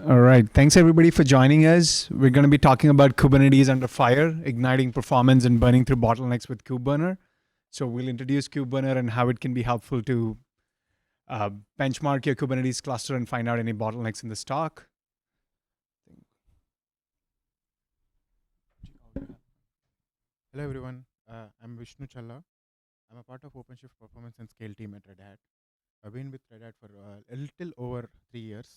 All right. Thanks everybody for joining us. We're going to be talking about Kubernetes under fire, igniting performance and burning through bottlenecks with Kube-Burner. So we'll introduce Kube-Burner and how it can be helpful to benchmark your Kubernetes cluster and find out any bottlenecks in the stock. Hello everyone, I'm Vishnu Challa. I'm a part of OpenShift Performance and Scale team at Red Hat. I've been with Red Hat for a little over 3 years.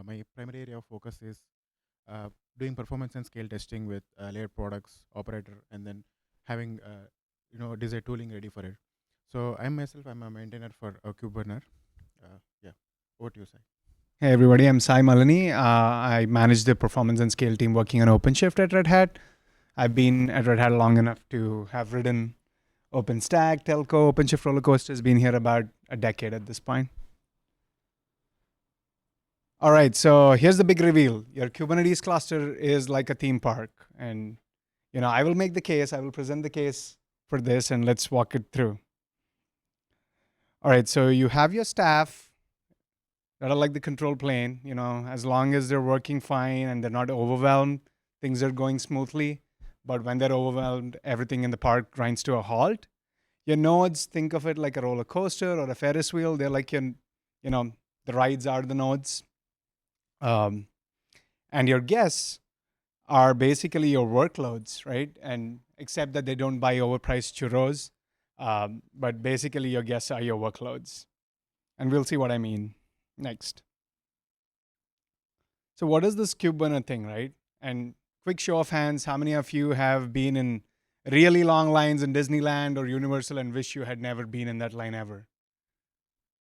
My primary area of focus is doing performance and scale testing with layered products, operator, and then having desired tooling ready for it. So I'm a maintainer for Kube-Burner. Yeah, over to you, Sai. Hey everybody, I'm Malleni. I manage the performance and scale team working on OpenShift at Red Hat. I've been at Red Hat long enough to have ridden OpenStack, Telco, OpenShift roller coaster has been here about a decade at this point. All right, so here's the big reveal. Your Kubernetes cluster is like a theme park. And, I will make the case, I will present the case for this, and let's walk it through. All right, so you have your staff that are like the control plane, as long as they're working fine and they're not overwhelmed, things are going smoothly. But when they're overwhelmed, everything in the park grinds to a halt. Your nodes, think of it like a roller coaster or a Ferris wheel. They're like the rides are the nodes. And your guests are basically your workloads, right? And except that they don't buy overpriced churros, but basically your guests are your workloads. And we'll see what I mean next. So what is this Kube-Burner thing, right? And quick show of hands, how many of you have been in really long lines in Disneyland or Universal and wish you had never been in that line ever?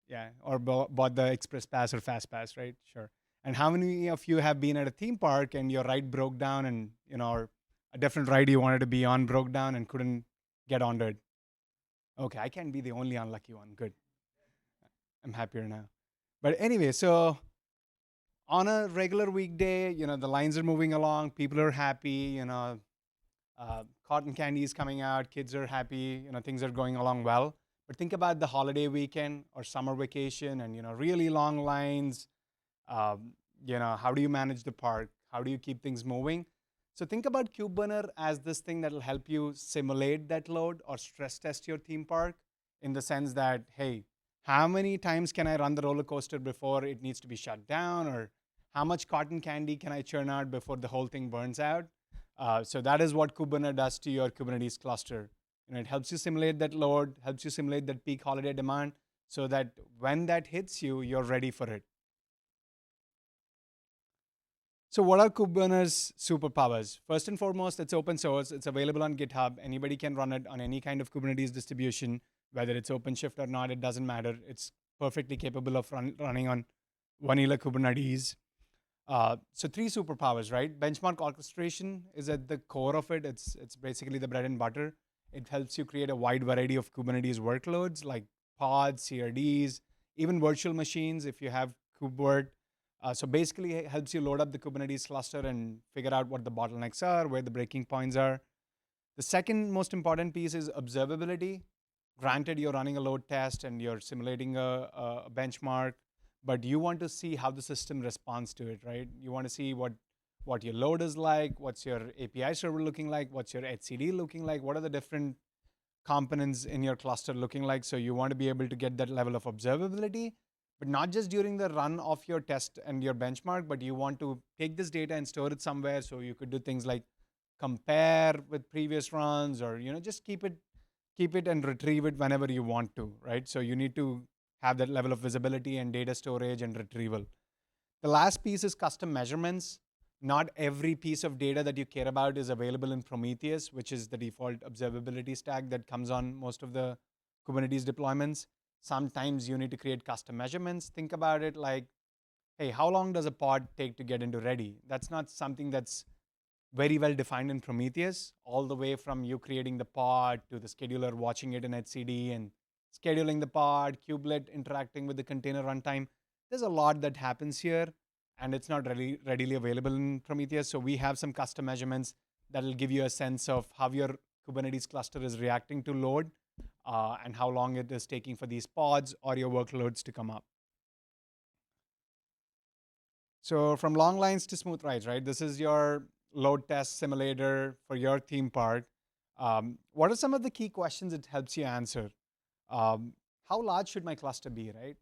Yeah, or bought the Express Pass or Fast Pass, right? Sure. And how many of you have been at a theme park and your ride broke down and, or a different ride you wanted to be on broke down and couldn't get onto it? Okay, I can't be the only unlucky one. Good. I'm happier now. But anyway, so on a regular weekday, the lines are moving along, people are happy, cotton candy is coming out, kids are happy, things are going along well. But think about the holiday weekend or summer vacation and, really long lines. How do you manage the park? How do you keep things moving? So think about Kube-Burner as this thing that will help you simulate that load or stress test your theme park in the sense that, hey, how many times can I run the roller coaster before it needs to be shut down? Or how much cotton candy can I churn out before the whole thing burns out? So that is what Kube-Burner does to your Kubernetes cluster. It helps you simulate that load, helps you simulate that peak holiday demand so that when that hits you, you're ready for it. So what are Kube-Burner's superpowers? First and foremost, it's open source. It's available on GitHub. Anybody can run it on any kind of Kubernetes distribution, whether it's OpenShift or not, it doesn't matter. It's perfectly capable of running on vanilla Kubernetes. So 3 superpowers, right? Benchmark orchestration is at the core of it. It's basically the bread and butter. It helps you create a wide variety of Kubernetes workloads like pods, CRDs, even virtual machines if you have KubeVirt. So basically it helps you load up the Kubernetes cluster and figure out what the bottlenecks are, where the breaking points are. The second most important piece is observability. Granted, you're running a load test and you're simulating a benchmark, but you want to see how the system responds to it, right? You want to see what your load is like, what's your API server looking like, what's your etcd looking like, what are the different components in your cluster looking like. So you want to be able to get that level of observability, but not just during the run of your test and your benchmark, but you want to take this data and store it somewhere. So you could do things like compare with previous runs or, just keep it and retrieve it whenever you want to, right? So you need to have that level of visibility and data storage and retrieval. The last piece is custom measurements. Not every piece of data that you care about is available in Prometheus, which is the default observability stack that comes on most of the Kubernetes deployments. Sometimes you need to create custom measurements. Think about it like, hey, how long does a pod take to get into Reddy? That's not something that's very well defined in Prometheus, all the way from you creating the pod to the scheduler watching it in etcd and scheduling the pod, kubelet interacting with the container runtime. There's a lot that happens here, and it's not really readily available in Prometheus. So we have some custom measurements that will give you a sense of how your Kubernetes cluster is reacting to load and how long it is taking for these pods or your workloads to come up. So from long lines to smooth rides, right? This is your load test simulator for your theme park. What are some of the key questions it helps you answer? Um, how large should my cluster be, right?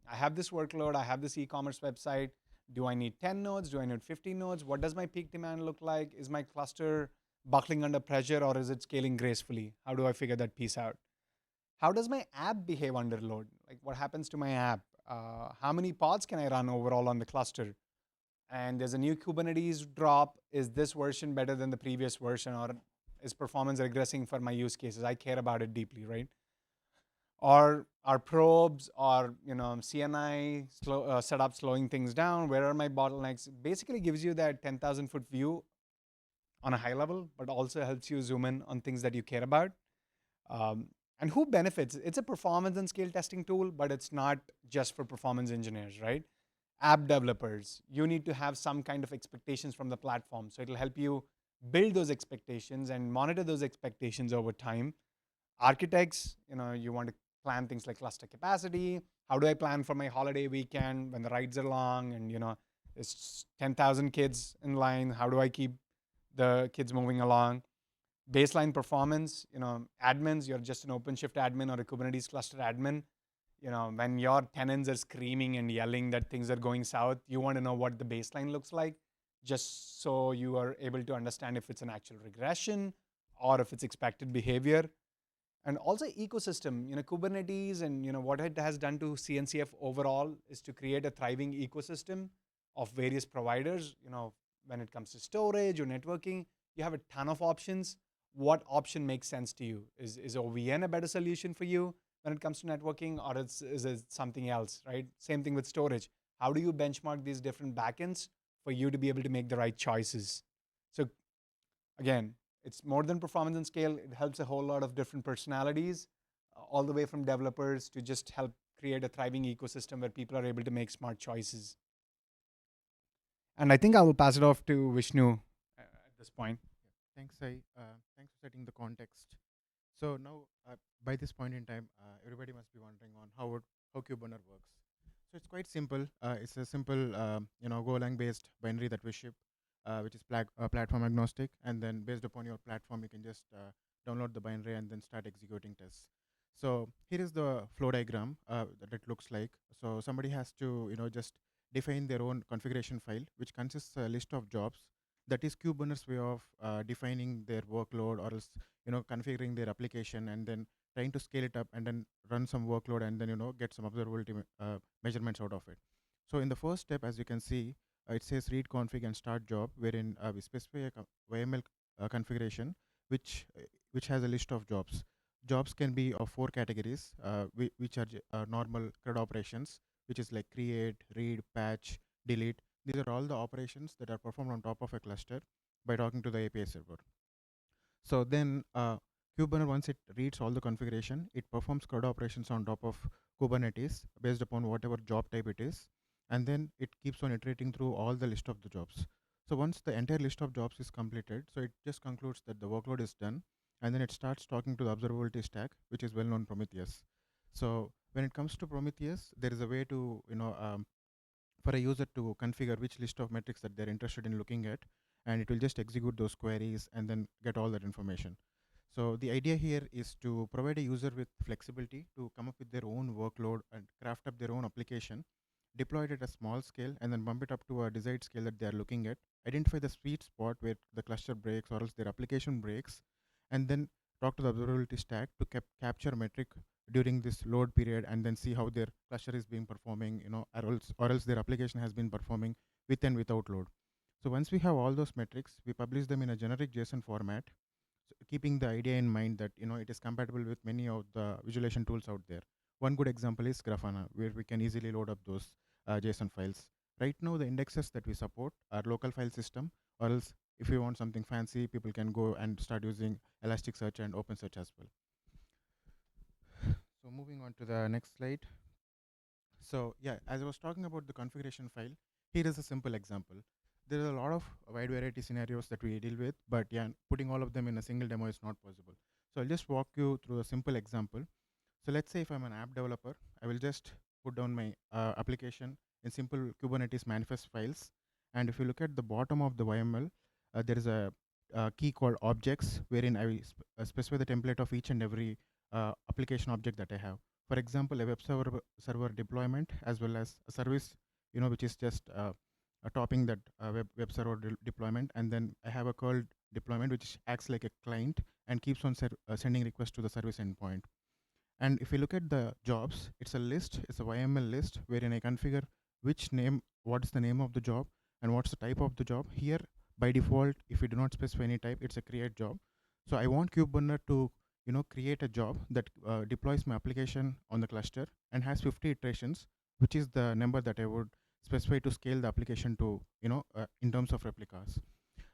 I have this workload, I have this e-commerce website. Do I need 10 nodes? Do I need 15 nodes? What does my peak demand look like? Is my cluster buckling under pressure or is it scaling gracefully? How do I figure that piece out? How does my app behave under load? Like what happens to my app? How many pods can I run overall on the cluster? And there's a new Kubernetes drop. Is this version better than the previous version, or is performance regressing for my use cases? I care about it deeply, right? Or are probes or CNI setup slowing things down? Where are my bottlenecks? It basically gives you that 10,000-foot view on a high level, but also helps you zoom in on things that you care about. Um, and who benefits? It's a performance and scale testing tool, but it's not just for performance engineers, right? App developers, you need to have some kind of expectations from the platform. So it'll help you build those expectations and monitor those expectations over time. Architects, you want to plan things like cluster capacity. How do I plan for my holiday weekend when the rides are long and there's 10,000 kids in line? How do I keep the kids moving along? Baseline performance, admins, you're just an OpenShift admin or a Kubernetes cluster admin. When your tenants are screaming and yelling that things are going south, you want to know what the baseline looks like, just so you are able to understand if it's an actual regression or if it's expected behavior. And also ecosystem, Kubernetes and what it has done to CNCF overall is to create a thriving ecosystem of various providers. When it comes to storage or networking, you have a ton of options. What option makes sense to you? Is OVN a better solution for you when it comes to networking, or is it something else, right? Same thing with storage. How do you benchmark these different backends for you to be able to make the right choices? So again, it's more than performance and scale. It helps a whole lot of different personalities, all the way from developers to just help create a thriving ecosystem where people are able to make smart choices. And I think I will pass it off to Vishnu at this point. Thanks, Sai. Thanks for setting the context. So now, by this point in time, everybody must be wondering on how Kube-Burner works. So it's quite simple. It's a simple, Golang based binary that we ship, which is platform agnostic. And then based upon your platform, you can just download the binary and then start executing tests. So here is the flow diagram that it looks like. So somebody has to, just define their own configuration file, which consists a list of jobs. That is Kube-Burner's way of defining their workload, or else configuring their application and then trying to scale it up and then run some workload and then get some observability measurements out of it. So in the first step, as you can see, it says read config and start job, wherein we specify a YML configuration which has a list of jobs. Jobs can be of 4 categories, which are normal CRUD operations, which is like create, read, patch, delete. These are all the operations that are performed on top of a cluster by talking to the API server. So then Kube-Burner, once it reads all the configuration, it performs CRUD operations on top of Kubernetes based upon whatever job type it is. And then it keeps on iterating through all the list of the jobs. So once the entire list of jobs is completed, so it just concludes that the workload is done. And then it starts talking to the observability stack, which is well known Prometheus. So when it comes to Prometheus, there is a way to, for a user to configure which list of metrics that they're interested in looking at, and it will just execute those queries and then get all that information. So the idea here is to provide a user with flexibility to come up with their own workload and craft up their own application, deploy it at a small scale, and then bump it up to a desired scale that they are looking at, identify the sweet spot where the cluster breaks or else their application breaks, and then talk to the observability stack to capture metric during this load period and then see how their cluster is being performing, or else their application has been performing with and without load. So once we have all those metrics, we publish them in a generic JSON format, so keeping the idea in mind that it is compatible with many of the visualization tools out there. One good example is Grafana, where we can easily load up those JSON files. Right now, the indexes that we support are local file system, or else if you want something fancy, people can go and start using Elasticsearch and OpenSearch as well. So moving on to the next slide. So yeah, as I was talking about the configuration file, here is a simple example. There is a lot of wide variety scenarios that we deal with, but yeah, putting all of them in a single demo is not possible. So I'll just walk you through a simple example. So let's say if I'm an app developer, I will just put down my application in simple Kubernetes manifest files. And if you look at the bottom of the YML, there is a key called objects, wherein I will specify the template of each and every application object that I have. For example, a web server deployment, as well as a service, which is just a topping that web server deployment. And then I have a curl deployment, which acts like a client and keeps on sending requests to the service endpoint. And if you look at the jobs, it's a list, it's a YML list wherein I configure what is the name of the job and what's the type of the job. Here, by default, if you do not specify any type, it's a create job. So I want Kube-Burner to create a job that deploys my application on the cluster and has 50 iterations, which is the number that I would specify to scale the application to, in terms of replicas.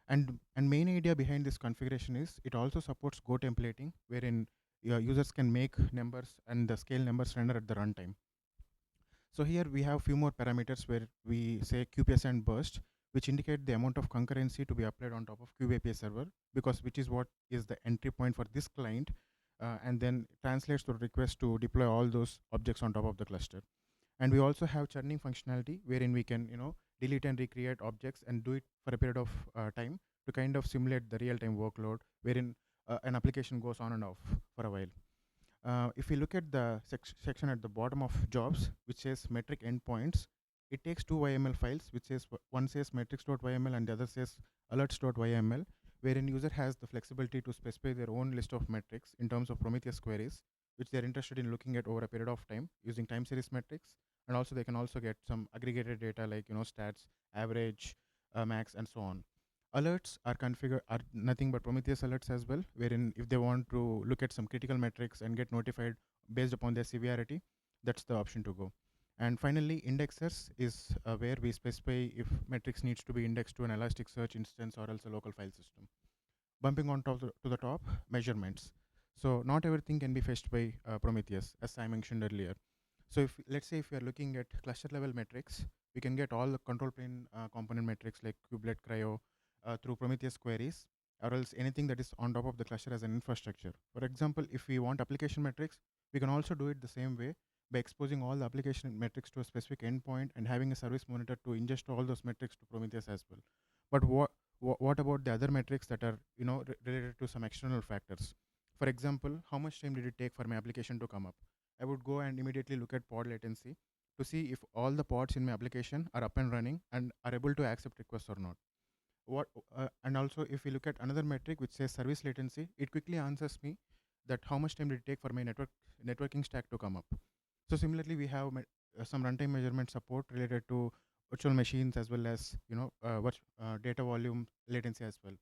And main idea behind this configuration is it also supports Go templating, wherein users can make numbers and the scale numbers render at the runtime. So here we have few more parameters where we say QPS and burst, which indicate the amount of concurrency to be applied on top of Kube API server, because which is what is the entry point for this client, and then translates the request to deploy all those objects on top of the cluster. And we also have churning functionality, wherein we can delete and recreate objects and do it for a period of time to kind of simulate the real-time workload, wherein an application goes on and off for a while. If you look at the section at the bottom of jobs, which says metric endpoints, it takes two YML files, which says one says metrics.yml and the other says alerts.yml, wherein user has the flexibility to specify their own list of metrics in terms of Prometheus queries, which they're interested in looking at over a period of time using time series metrics. And also they can also get some aggregated data like stats, average, max, and so on. Alerts are nothing but Prometheus alerts as well, wherein if they want to look at some critical metrics and get notified based upon their severity, that's the option to go. And finally, indexers is where we specify if metrics needs to be indexed to an Elasticsearch instance or else a local file system. Bumping on top to the top, measurements. So not everything can be fetched by Prometheus, as I mentioned earlier. So let's say if we are looking at cluster level metrics, we can get all the control plane component metrics like kubelet cryo through Prometheus queries, or else anything that is on top of the cluster as an infrastructure. For example, if we want application metrics, we can also do it the same way by exposing all the application metrics to a specific endpoint and having a service monitor to ingest all those metrics to Prometheus as well. But what about the other metrics that are related to some external factors? For example, how much time did it take for my application to come up? I would go and immediately look at pod latency to see if all the pods in my application are up and running and are able to accept requests or not. And also, if we look at another metric which says service latency, it quickly answers me that how much time did it take for my networking stack to come up. So similarly, we have some runtime measurement support related to virtual machines as well as data volume latency as well.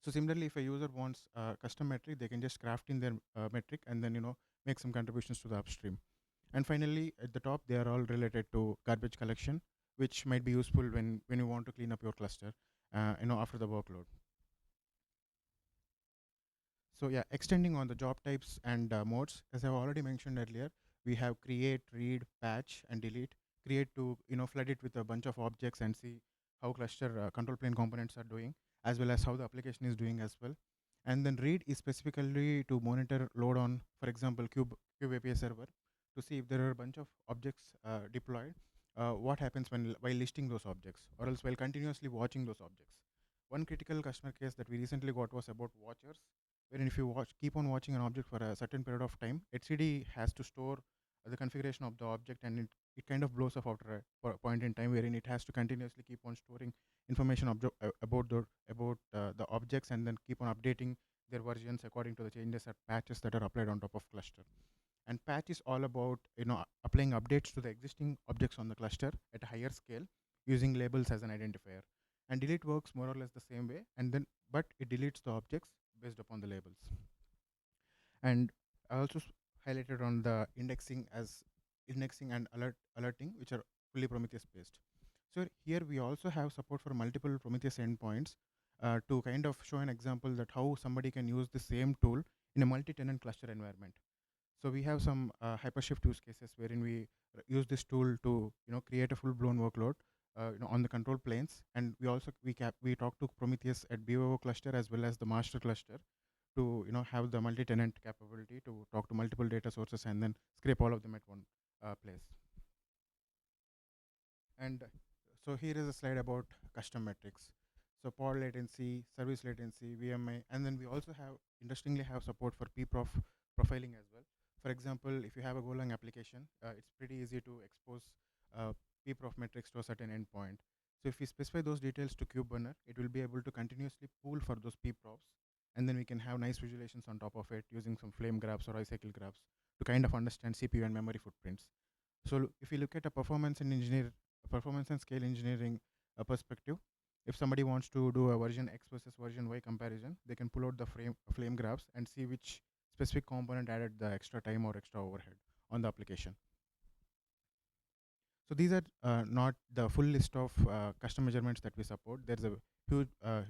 So similarly, if a user wants a custom metric, they can just craft in their metric and then make some contributions to the upstream. And finally, at the top, they are all related to garbage collection, which might be useful when you want to clean up your cluster, after the workload. So yeah, extending on the job types and modes, as I've already mentioned earlier, we have create, read, patch, and delete. Create to flood it with a bunch of objects and see how cluster control plane components are doing, as well as how the application is doing as well. And then read is specifically to monitor load on, for example, Kube API server, to see if there are a bunch of objects deployed, what happens while listing those objects, or else while continuously watching those objects. One critical customer case that we recently got was about watchers, wherein if you keep on watching an object for a certain period of time, etcd has to store the configuration of the object, and it kind of blows up after a point in time, wherein it has to continuously keep on storing information about the objects, and then keep on updating their versions according to the changes or patches that are applied on top of cluster. And patch is all about applying updates to the existing objects on the cluster at a higher scale using labels as an identifier. And delete works more or less the same way, but it deletes the objects based upon the labels. And I also highlighted on the indexing and alerting, which are fully Prometheus based. So here we also have support for multiple Prometheus endpoints to kind of show an example that how somebody can use the same tool in a multi-tenant cluster environment. So we have some Hypershift use cases wherein we use this tool to create a full-blown workload on the control planes, and we talk to Prometheus at BOO cluster as well as the master cluster to have the multi-tenant capability to talk to multiple data sources and then scrape all of them at one place. And so here is a slide about custom metrics. So pod latency, service latency, VMI, and then we also have, interestingly, have support for pprof profiling as well. For example, if you have a Golang application, it's pretty easy to expose pprof metrics to a certain endpoint. So if we specify those details to Kube-Burner, it will be able to continuously pool for those pprofs, and then we can have nice visualizations on top of it using some flame graphs or icycle graphs to kind of understand CPU and memory footprints. So if you look at a performance and scale engineering perspective, if somebody wants to do a version X versus version Y comparison, they can pull out the flame graphs and see which specific component added the extra time or extra overhead on the application. So these are not the full list of custom measurements that we support. There's a huge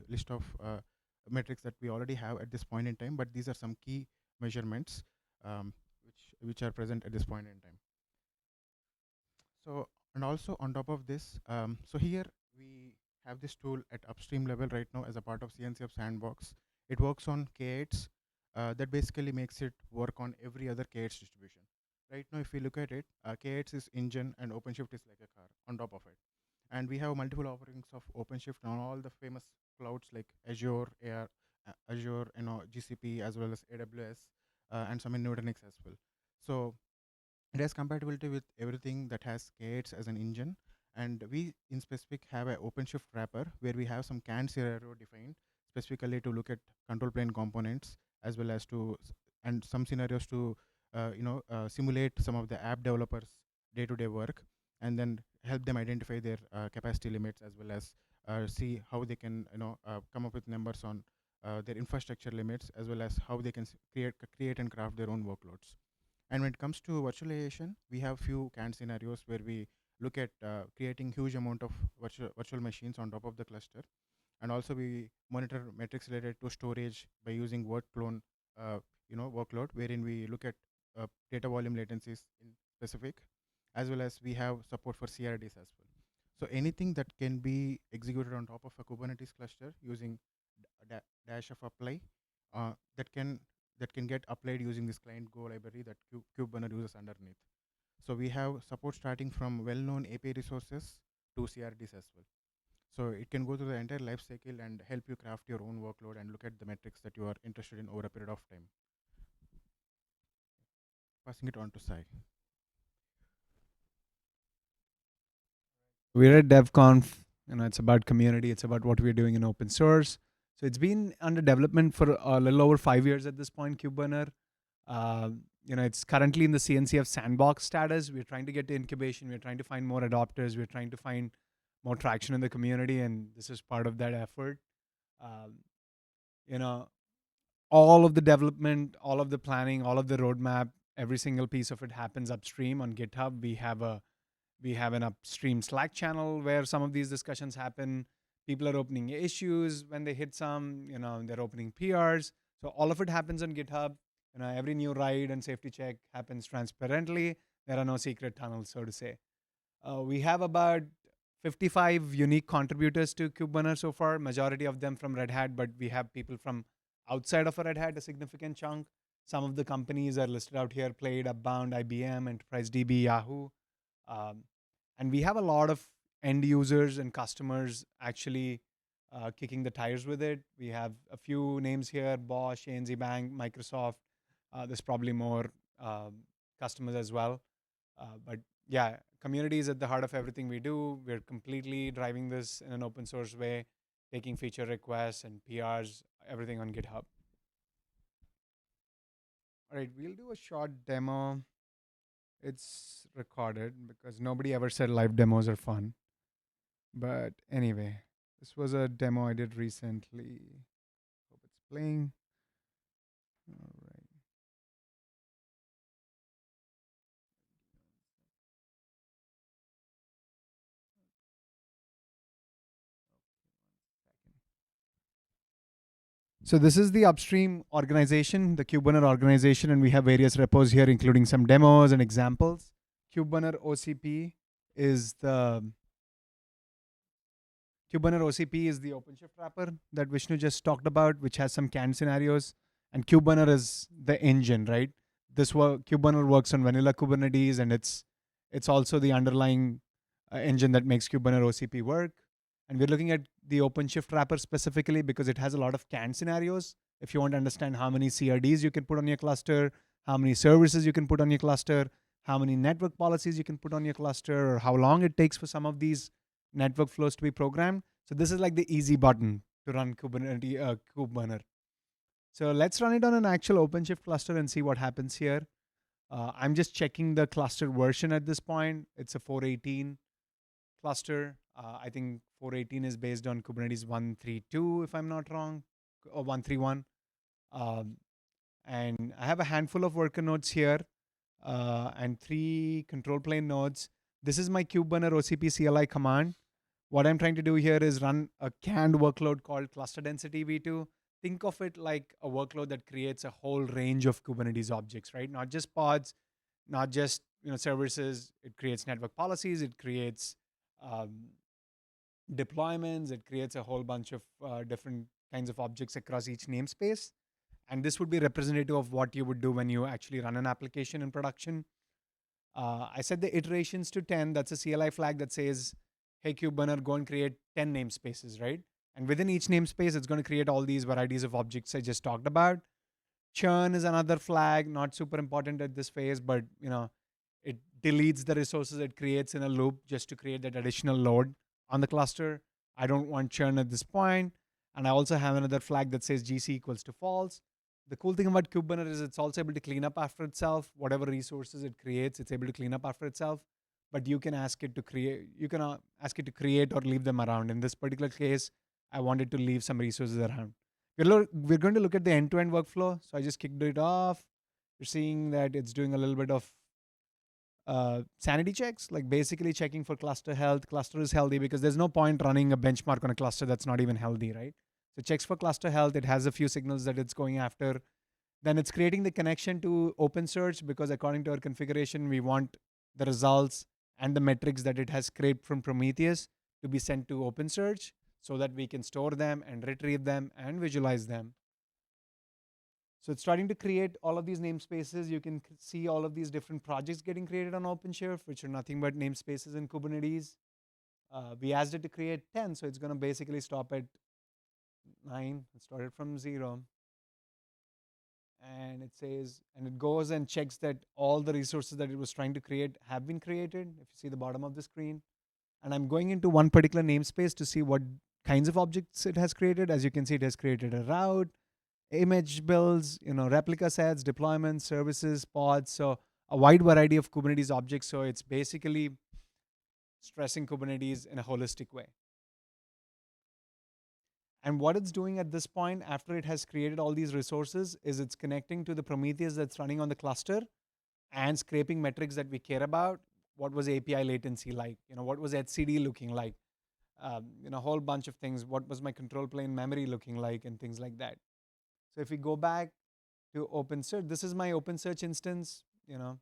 list of metrics that we already have at this point in time, but these are some key measurements which are present at this point in time. So, and also on top of this, so here we have this tool at upstream level right now as a part of CNCF Sandbox. It works on K8s. That basically makes it work on every other K8s distribution. Right now, if we look at it, K8s is engine and OpenShift is like a car on top of it. And we have multiple offerings of OpenShift on all the famous clouds like Azure, Azure, GCP, as well as AWS, and some in Nutanix as well. So it has compatibility with everything that has K8s as an engine. And we in specific have an OpenShift wrapper where we have some canned scenario defined specifically to look at control plane components, as well as and some scenarios to simulate some of the app developers' day-to-day work, and then help them identify their capacity limits, as well as see how they can come up with numbers on their infrastructure limits, as well as how they can create and craft their own workloads. And when it comes to virtualization, we have few canned scenarios where we look at creating huge amount of virtual machines on top of the cluster. And also we monitor metrics related to storage by using word clone workload, wherein we look at data volume latencies in specific, as well as we have support for CRDs as well. So anything that can be executed on top of a Kubernetes cluster using dash of apply, that can get applied using this client Go library that Kube-Burner uses underneath. So we have support starting from well-known API resources to CRDs as well. So it can go through the entire life cycle and help you craft your own workload and look at the metrics that you are interested in over a period of time. Passing it on to Sai. We're at DevConf. It's about community. It's about what we're doing in open source. So it's been under development for a little over 5 years at this point, Kube-Burner. It's currently in the CNCF Sandbox status. We're trying to get to incubation. We're trying to find more adopters. We're trying to find more traction in the community, and this is part of that effort. All of the development, all of the planning, all of the roadmap, every single piece of it happens upstream on GitHub. We have an upstream Slack channel where some of these discussions happen. People are opening issues when they hit some, they're opening PRs. So all of it happens on GitHub. Every new write and safety check happens transparently. There are no secret tunnels, so to say. We have about 55 unique contributors to Kube-Burner so far, majority of them from Red Hat, but we have people from outside of Red Hat, a significant chunk. Some of the companies are listed out here: Plaid, Upbound, IBM, Enterprise DB, Yahoo. And we have a lot of end users and customers actually kicking the tires with it. We have a few names here: Bosch, ANZ Bank, Microsoft. There's probably more customers as well. But yeah, community is at the heart of everything we do. We're completely driving this in an open source way, taking feature requests and PRs, everything on GitHub. All right, we'll do a short demo. It's recorded because nobody ever said live demos are fun. But anyway, this was a demo I did recently. Hope it's playing. All right. So this is the upstream organization, the Kube-Burner organization, and we have various repos here, including some demos and examples. Kube-Burner OCP is the OpenShift wrapper that Vishnu just talked about, which has some canned scenarios. And Kube-Burner is the engine, right? Kube-Burner works on vanilla Kubernetes, and it's also the underlying engine that makes Kube-Burner OCP work. And we're looking at the OpenShift wrapper specifically because it has a lot of canned scenarios. If you want to understand how many CRDs you can put on your cluster, how many services you can put on your cluster, how many network policies you can put on your cluster, or how long it takes for some of these network flows to be programmed. So this is like the easy button to run Kubernetes Kube-Burner. So let's run it on an actual OpenShift cluster and see what happens here. I'm just checking the cluster version at this point. It's a 418 cluster. I think 418 is based on Kubernetes 132, if I'm not wrong, or 131. And I have a handful of worker nodes here and 3 control plane nodes. This is my Kube-Burner OCP CLI command. What I'm trying to do here is run a canned workload called cluster density v2. Think of it like a workload that creates a whole range of Kubernetes objects, right? Not just pods, not just services. It creates network policies. It creates deployments. It creates a whole bunch of different kinds of objects across each namespace. And this would be representative of what you would do when you actually run an application in production. I set the iterations to 10. That's a CLI flag that says, hey, Kube-Burner, go and create 10 namespaces, right? And within each namespace, it's going to create all these varieties of objects I just talked about. Churn is another flag, not super important at this phase, but it deletes the resources it creates in a loop just to create that additional load on the cluster. I don't want churn at this point. And I also have another flag that says GC equals to false. The cool thing about Kube-Burner is it's also able to clean up after itself. Whatever resources it creates, it's able to clean up after itself. But you can ask it to create. You can ask it to create or leave them around. In this particular case, I wanted to leave some resources around. We're going to look at the end-to-end workflow. So I just kicked it off. You're seeing that it's doing a little bit of sanity checks, like basically checking for cluster health. Cluster is healthy because there's no point running a benchmark on a cluster that's not even healthy, right? So it checks for cluster health. It has a few signals that it's going after. Then it's creating the connection to OpenSearch because according to our configuration, we want the results and the metrics that it has scraped from Prometheus to be sent to OpenSearch so that we can store them and retrieve them and visualize them. So it's starting to create all of these namespaces. You can see all of these different projects getting created on OpenShift, which are nothing but namespaces in Kubernetes. We asked it to create 10, so it's going to basically stop at 9. It started from 0. And it says, and it goes and checks that all the resources that it was trying to create have been created, if you see the bottom of the screen. And I'm going into one particular namespace to see what kinds of objects it has created. As you can see, it has created a route, image builds, replica sets, deployments, services, pods. So a wide variety of Kubernetes objects. So it's basically stressing Kubernetes in a holistic way. And what it's doing at this point, after it has created all these resources, is it's connecting to the Prometheus that's running on the cluster and scraping metrics that we care about. What was API latency like? What was etcd looking like? A whole bunch of things. What was my control plane memory looking like, and things like that. So if we go back to OpenSearch, this is my OpenSearch instance, and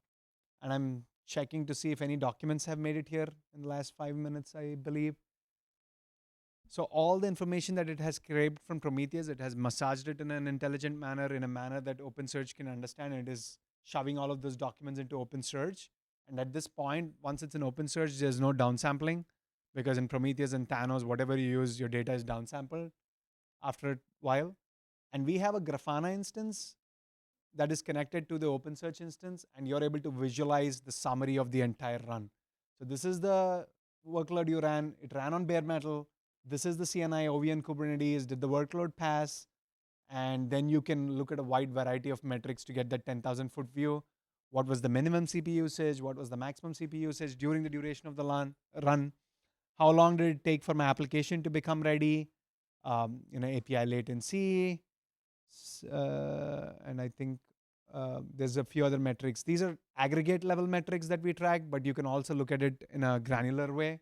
I'm checking to see if any documents have made it here in the last 5 minutes, I believe. So all the information that it has scraped from Prometheus, it has massaged it in an intelligent manner, in a manner that OpenSearch can understand. It is shoving all of those documents into OpenSearch. And at this point, once it's in OpenSearch, there's no downsampling, because in Prometheus and Thanos, whatever you use, your data is downsampled after a while. And we have a Grafana instance that is connected to the OpenSearch instance, and you're able to visualize the summary of the entire run. So this is the workload you ran. It ran on bare metal. This is the CNI OVN Kubernetes. Did the workload pass? And then you can look at a wide variety of metrics to get that 10,000 foot view. What was the minimum CPU usage? What was the maximum CPU usage during the duration of the run? How long did it take for my application to become ready? API latency. And I think there's a few other metrics. These are aggregate level metrics that we track, but you can also look at it in a granular way.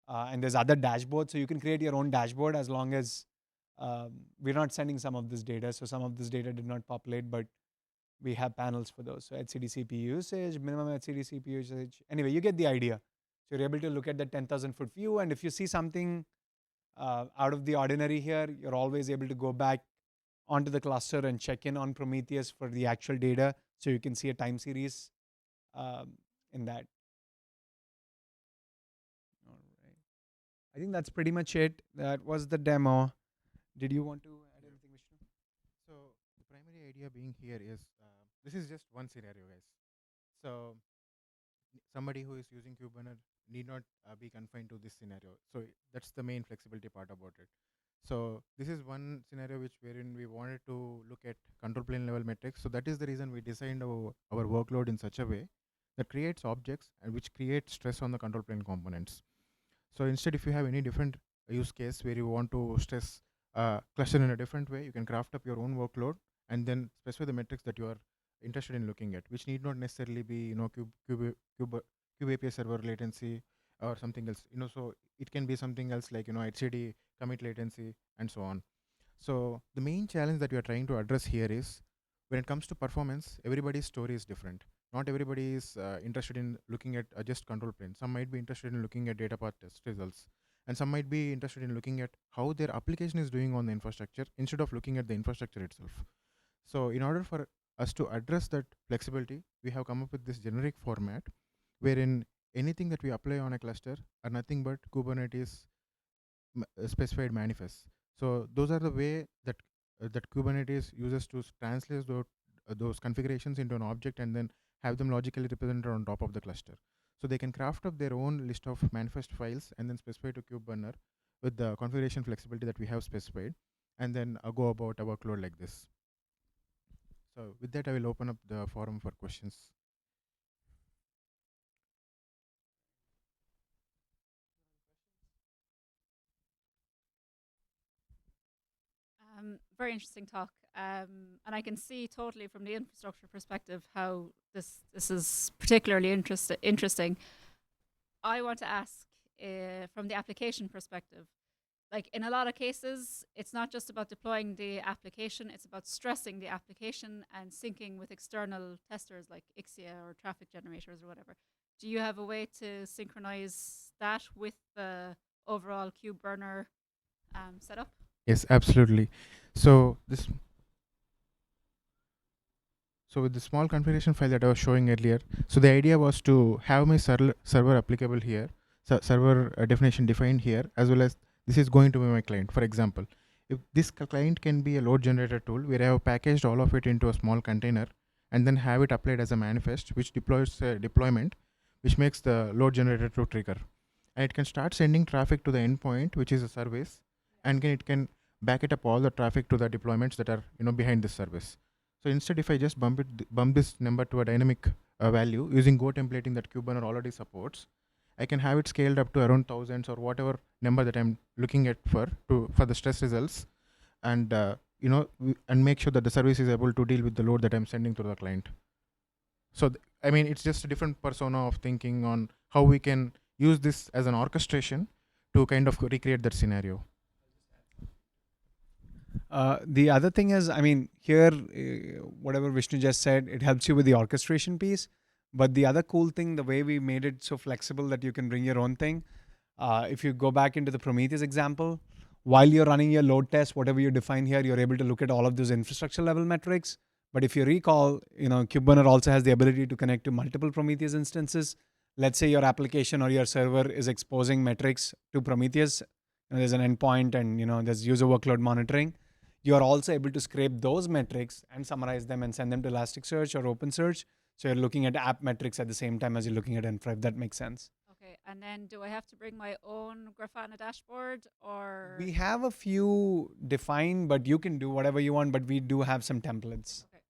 And there's other dashboards. So you can create your own dashboard as long as we're not sending some of this data. So some of this data did not populate, but we have panels for those. So etcd CPU usage, minimum etcd CPU usage. Anyway, you get the idea. So you're able to look at the 10,000 foot view. And if you see something out of the ordinary here, you're always able to go back onto the cluster and check in on Prometheus for the actual data. So you can see a time series in that. All I think that's pretty much it. That was the demo. Did you want to add anything, Vishnu? So the primary idea being here is this is just one scenario, guys. So somebody who is using Kube-Burner need not be confined to this scenario. So that's the main flexibility part about it. So this is one scenario which wherein we wanted to look at control plane level metrics. So that is the reason we designed our workload in such a way that creates objects and which creates stress on the control plane components. So instead, if you have any different use case where you want to stress cluster in a different way, you can craft up your own workload and then specify the metrics that you are interested in looking at, which need not necessarily be Cube API server latency or something else. So it can be something else like etcd commit latency and so on. So the main challenge that we are trying to address here is when it comes to performance, everybody's story is different. Not everybody is interested in looking at just control plane. Some might be interested in looking at data path test results, and some might be interested in looking at how their application is doing on the infrastructure instead of looking at the infrastructure itself. So in order for us to address that flexibility, we have come up with this generic format wherein anything that we apply on a cluster are nothing but Kubernetes specified manifests. So those are the way that Kubernetes uses to translate those configurations into an object and then have them logically represented on top of the cluster. So they can craft up their own list of manifest files and then specify to Kube-Burner with the configuration flexibility that we have specified, and then go about a workload like this. So with that, I will open up the forum for questions. Very interesting talk, and I can see totally from the infrastructure perspective how this is particularly interesting. I want to ask from the application perspective, like in a lot of cases, it's not just about deploying the application, it's about stressing the application and syncing with external testers like Ixia or traffic generators or whatever. Do you have a way to synchronize that with the overall Kube-Burner setup? Yes, absolutely. So this So with the small configuration file that I was showing earlier, so the idea was to have my server applicable here, server definition defined here, as well as this is going to be my client. For example, if this client can be a load generator tool where I have packaged all of it into a small container and then have it applied as a manifest, which deploys a deployment, which makes the load generator to trigger. And it can start sending traffic to the endpoint, which is a service, and it can back it up all the traffic to the deployments that are behind this service. So instead, if I just bump this number to a dynamic value using Go templating that Kube-Burner already supports, I can have it scaled up to around thousands or whatever number that I'm looking at for the stress results, and and make sure that the service is able to deal with the load that I'm sending to the client. So I mean, it's just a different persona of thinking on how we can use this as an orchestration to kind of recreate that scenario. The other thing is, I mean, here, whatever Vishnu just said, it helps you with the orchestration piece. But the other cool thing, the way we made it so flexible that you can bring your own thing, if you go back into the Prometheus example, while you're running your load test, whatever you define here, you're able to look at all of those infrastructure level metrics. But if you recall, Kube-Burner also has the ability to connect to multiple Prometheus instances. Let's say your application or your server is exposing metrics to Prometheus. There's an endpoint and there's user workload monitoring. You're also able to scrape those metrics and summarize them and send them to Elasticsearch or OpenSearch. So you're looking at app metrics at the same time as you're looking at infra, if that makes sense. Okay, and then do I have to bring my own Grafana dashboard or? We have a few defined, but you can do whatever you want, but we do have some templates. Okay,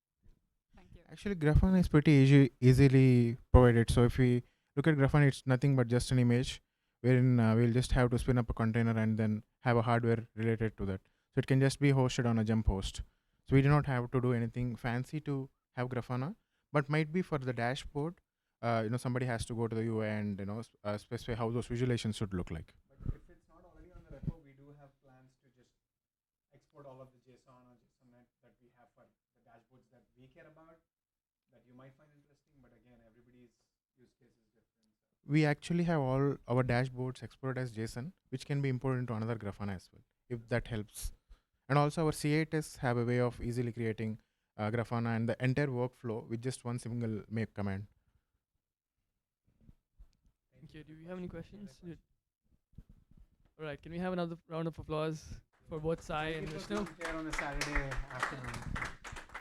thank you. Actually, Grafana is pretty easily provided. So if we look at Grafana, it's nothing but just an image wherein we'll just have to spin up a container and then have a hardware related to that. So it can just be hosted on a jump host. So we do not have to do anything fancy to have Grafana, but might be for the dashboard, somebody has to go to the UI and specify how those visualizations should look like. But if it's not already on the repo, we do have plans to just export all of the JSON or JSONnet that we have for the dashboards that we care about, that you might find interesting. But again, everybody's use case is different. We actually have all our dashboards exported as JSON, which can be imported into another Grafana as well, if that helps. And also our C8s have a way of easily creating Grafana and the entire workflow with just one single make command. Thank you. Do we have any questions? All right, can we have another round of applause for both Sai and Vishnu? Here on a Saturday afternoon.